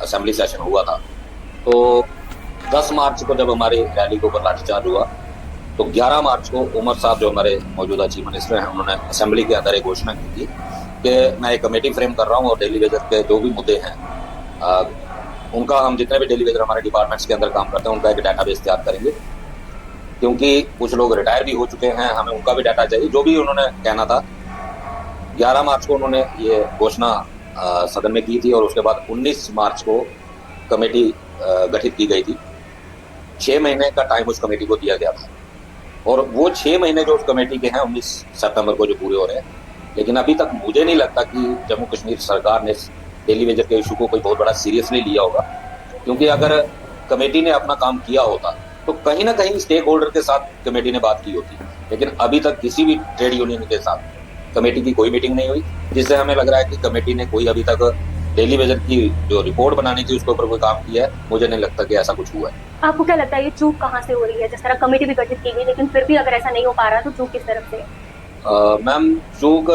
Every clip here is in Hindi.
असेंबली सेशन हुआ था, तो 10 मार्च को जब हमारी रैली के ऊपर लाठीचार्ज हुआ, तो 11 मार्च को उमर साहब जो हमारे मौजूदा चीफ मिनिस्टर हैं, उन्होंने असेंबली के अंदर एक घोषणा की थी कि मैं एक कमेटी फ्रेम कर रहा हूँ और डेली वेजर के जो भी मुद्दे हैं उनका, हम जितने भी डेली वेजर हमारे डिपार्टमेंट्स के अंदर काम करते हैं उनका एक डाटाबेस तैयार करेंगे, क्योंकि कुछ लोग रिटायर भी हो चुके हैं, हमें उनका भी डाटा चाहिए, जो भी उन्होंने कहना था। 11 मार्च को उन्होंने ये घोषणा सदन में की थी और उसके बाद 19 मार्च को कमेटी गठित की गई थी। 6 महीने का टाइम उस कमेटी को दिया गया था और वो 6 महीने जो उस कमेटी के हैं 19 सितंबर को जो पूरे हो रहे हैं, लेकिन अभी तक मुझे नहीं लगता कि जम्मू कश्मीर सरकार ने डेली वेजर के इशू को कोई बहुत बड़ा सीरियसली लिया होगा, क्योंकि अगर कमेटी ने अपना काम किया होता तो कहीं ना कहीं स्टेक होल्डर के साथ कमेटी ने बात की होती, लेकिन अभी तक किसी भी ट्रेड यूनियन के साथ कमेटी की कोई मीटिंग नहीं हुई, जिससे हमें लग रहा है कि कमेटी ने कोई अभी तक डेली वेजर की जो रिपोर्ट बनानी थी उसके ऊपर कोई काम किया है। मुझे नहीं लगता कि ऐसा कुछ हुआ है। आपको क्या लगता है ये चूक कहाँ से हो रही है? जिस तरह कमेटी भी गठित की गई लेकिन फिर भी अगर ऐसा नहीं हो पा रहा तो चूक किस तरफ से है? मैम, चूक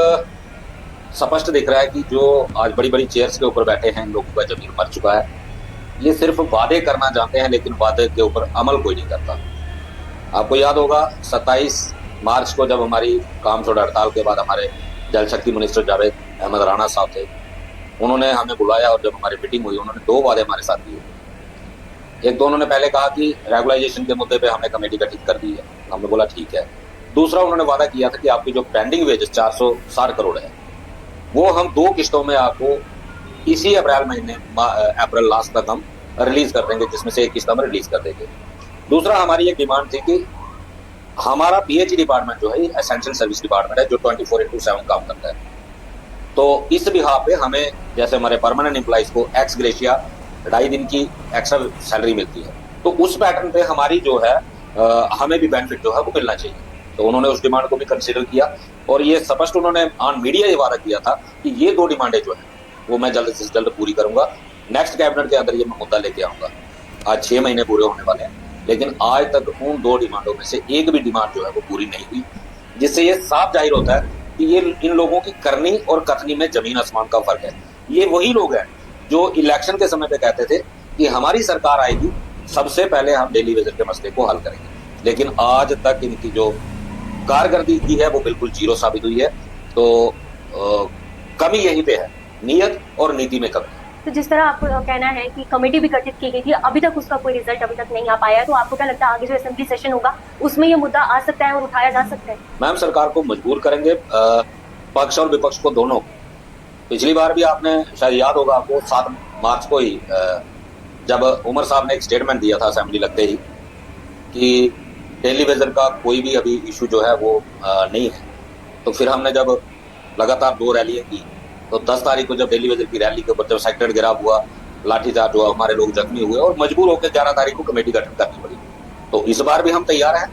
स्पष्ट दिख रहा है कि जो आज बड़ी बड़ी चेयर्स के ऊपर बैठे हैं, इन लोगों का जमीर मर चुका है। ये सिर्फ वादे करना चाहते हैं लेकिन वादे के ऊपर अमल कोई नहीं करता। आपको याद होगा 27 मार्च को जब हमारी काम छोड़ हड़ताल के बाद हमारे जल शक्ति मिनिस्टर जावेद अहमद राणा साहब थे, उन्होंने हमें बुलाया और जब हमारी मीटिंग हुई उन्होंने 2 वादे हमारे साथ किए। एक तो उन्होंने पहले कहा कि रेगुलाइजेशन के मुद्दे पे हमने कमेटी गठित कर दी है, हमने बोला ठीक है। दूसरा उन्होंने वादा किया था कि आपकी जो पेंडिंग वेजेस 460 करोड़ है वो हम 2 किस्तों में आपको इसी अप्रैल महीने अप्रैल लास्ट तक हम रिलीज कर देंगे, जिसमें से एक किस्त हम रिलीज कर देंगे। दूसरा हमारी एक डिमांड थी कि हमारा पीएचई डिपार्टमेंट जो है एसेंशियल सर्विस डिपार्टमेंट है जो 24/7 काम करता है, तो इस बिहाफ पे हमें जैसे हमारे परमानेंट एम्प्लॉइज को एक्स ग्रेशिया 2.5 दिन की एक्स्ट्रा सैलरी मिलती है, तो उस पैटर्न पे हमारी जो है हमें भी बेनिफिट जो है वो मिलना चाहिए। तो उन्होंने उस डिमांड को भी कंसिडर किया और ये स्पष्ट उन्होंने ऑन मीडिया ये वादा किया था कि ये 2 डिमांडें जो है वो मैं जल्द से जल्द पूरी करूंगा, नेक्स्ट कैबिनेट के अंदर ये मैं मुद्दा लेके आऊंगा। आज 6 महीने पूरे होने वाले हैं, लेकिन आज तक उन 2 डिमांडों में से एक भी डिमांड जो है वो पूरी नहीं हुई, जिससे ये साफ जाहिर होता है कि ये इन लोगों की करनी और कथनी में जमीन आसमान का फर्क है। ये वही लोग हैं जो इलेक्शन के समय पे कहते थे कि हमारी सरकार आएगी सबसे पहले हम डेली वेजर के मसले को हल करेंगे, लेकिन आज तक इनकी जो कारकर्दगी है वो बिल्कुल जीरो साबित हुई है। तो कमी यहीं पे है, नीयत और नीति में कमी। तो जिस तरह आपको कहना है कि कमेटी भी गठित की गई थी, अभी तक उसका कोई रिजल्ट अभी तक नहीं आ पाया है, तो आपको क्या लगता है आगे जो असेंबली सेशन होगा उसमें ये मुद्दा आ सकता है और उठाया जा सकता है? मैम, सरकार को मजबूर करेंगे, पक्ष और विपक्ष को दोनों। पिछली बार भी आपने शायद याद होगा आपको 7 मार्च को ही जब उमर साहब ने एक स्टेटमेंट दिया था असेंबली लगते ही कि डेली वेजर का कोई भी अभी इशू जो है वो नहीं है, तो फिर हमने जब लगातार 2 रैलियां की, तो 10 तारीख को जब डेली वेजर की रैली के ऊपर जब सेक्रेटरी गिराव हुआ, लाठीचार्ज हुआ, हमारे लोग जख्मी हुए और मजबूर होकर 11 तारीख को कमेटी गठित करनी पड़ी। तो इस बार भी हम तैयार हैं,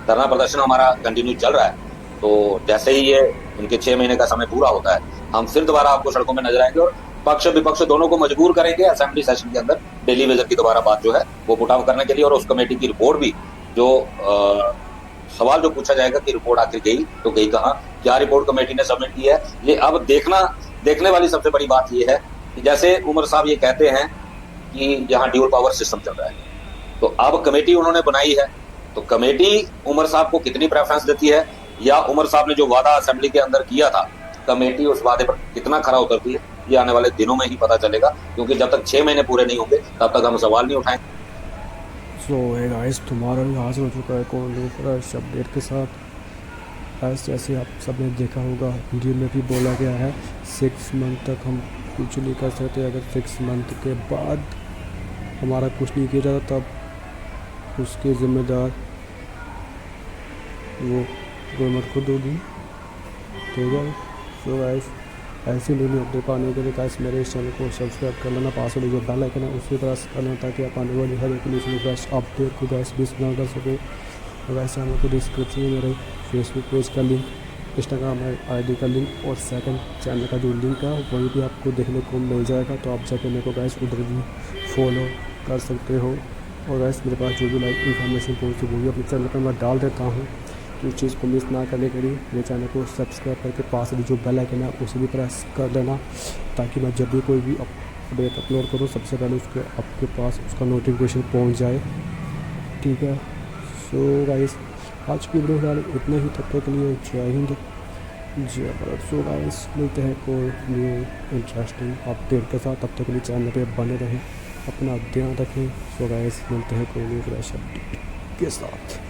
धरना प्रदर्शन हमारा कंटिन्यू चल रहा है, तो जैसे ही ये इनके 6 महीने का समय पूरा होता है हम फिर दोबारा आपको सड़कों में नजर आएंगे और पक्ष विपक्ष दोनों को मजबूर करेंगे असेंबली सेशन के अंदर डेली वेजर की दोबारा बात जो है वो पुट आउट करने के लिए। और उस कमेटी की रिपोर्ट भी जो सवाल जो पूछा जाएगा कि रिपोर्ट आखिर गई तो गई कहाँ, क्या रिपोर्ट कमेटी ने सबमिट की है, ये अब देखने वाली सबसे बड़ी बात ये है कि जैसे उमर साहब ये कहते हैं कि यहाँ ड्यूल पावर सिस्टम चल रहा है, तो अब कमेटी उन्होंने बनाई है, तो कमेटी उमर साहब को कितनी प्रेफरेंस देती है या उमर साहब ने जो वादा असेंबली के अंदर किया था कमेटी उस वादे पर कितना खरा उतरती है, ये आने वाले दिनों में ही पता चलेगा, क्योंकि जब तक 6 महीने पूरे नहीं होंगे तब तक हम सवाल नहीं उठाएंगे। सो है गाइस, तुम्हारा भी हाजिर हो चुका है कौन फ्रेश अपडेट के साथ। गाइस, जैसे आप सब ने देखा होगा वीडियो में भी बोला गया है 6 मंथ तक हम कुछ नहीं कर सकते, अगर 6 मंथ के बाद हमारा कुछ नहीं किया जाता तब उसके ज़िम्मेदार वो गवर्नमेंट खुद होगी। ठीक है, सो गाइस ऐसी वीडियो अपडेट पाने के लिए गाइस मेरे इस चैनल को सब्सक्राइब कर लेना, पास वाले जो बेल आइकन है उसी तरह करना ताकि आप आने वाली हर एक न्यूज़ फ्रेश अपडेट को गाइस मिस ना कर सकें। और गाइस चैनल को डिस्क्रिप्शन में मेरे फेसबुक पेज का लिंक, इंस्टाग्राम आईडी का लिंक और सेकंड चैनल का जो लिंक है वही भी आपको देखने को मिल जाएगा, तो आप जाके मेरे को गाइस उधर भी फॉलो कर सकते हो। और गाइस मेरे पास जो भी लाइक इन्फॉर्मेशन पहुँची वो भी अपने चैनल पर मैं डाल देता हूँ, तो इस चीज़ को मिस ना करने के लिए मेरे चैनल को सब्सक्राइब करके पास वाली जो बेल आइकन है उसे भी प्रेस कर देना ताकि मैं जब भी कोई भी अपडेट अपलोड करूँ सबसे पहले उसके आपके पास उसका नोटिफिकेशन पहुंच जाए, ठीक है। सो गाइस आज की वीडियो फिलहाल इतना ही, तब तक के लिए जय हिंद जय भारत। सो गाइस मिलते हैं कोई न्यू इंटरेस्टिंग अपडेट के साथ, तब तक के लिए चैनल पे बने रहें, अपना ध्यान रखें। सो गाइस मिलते हैं कोई न्यू फ्रेश अपडेट के साथ।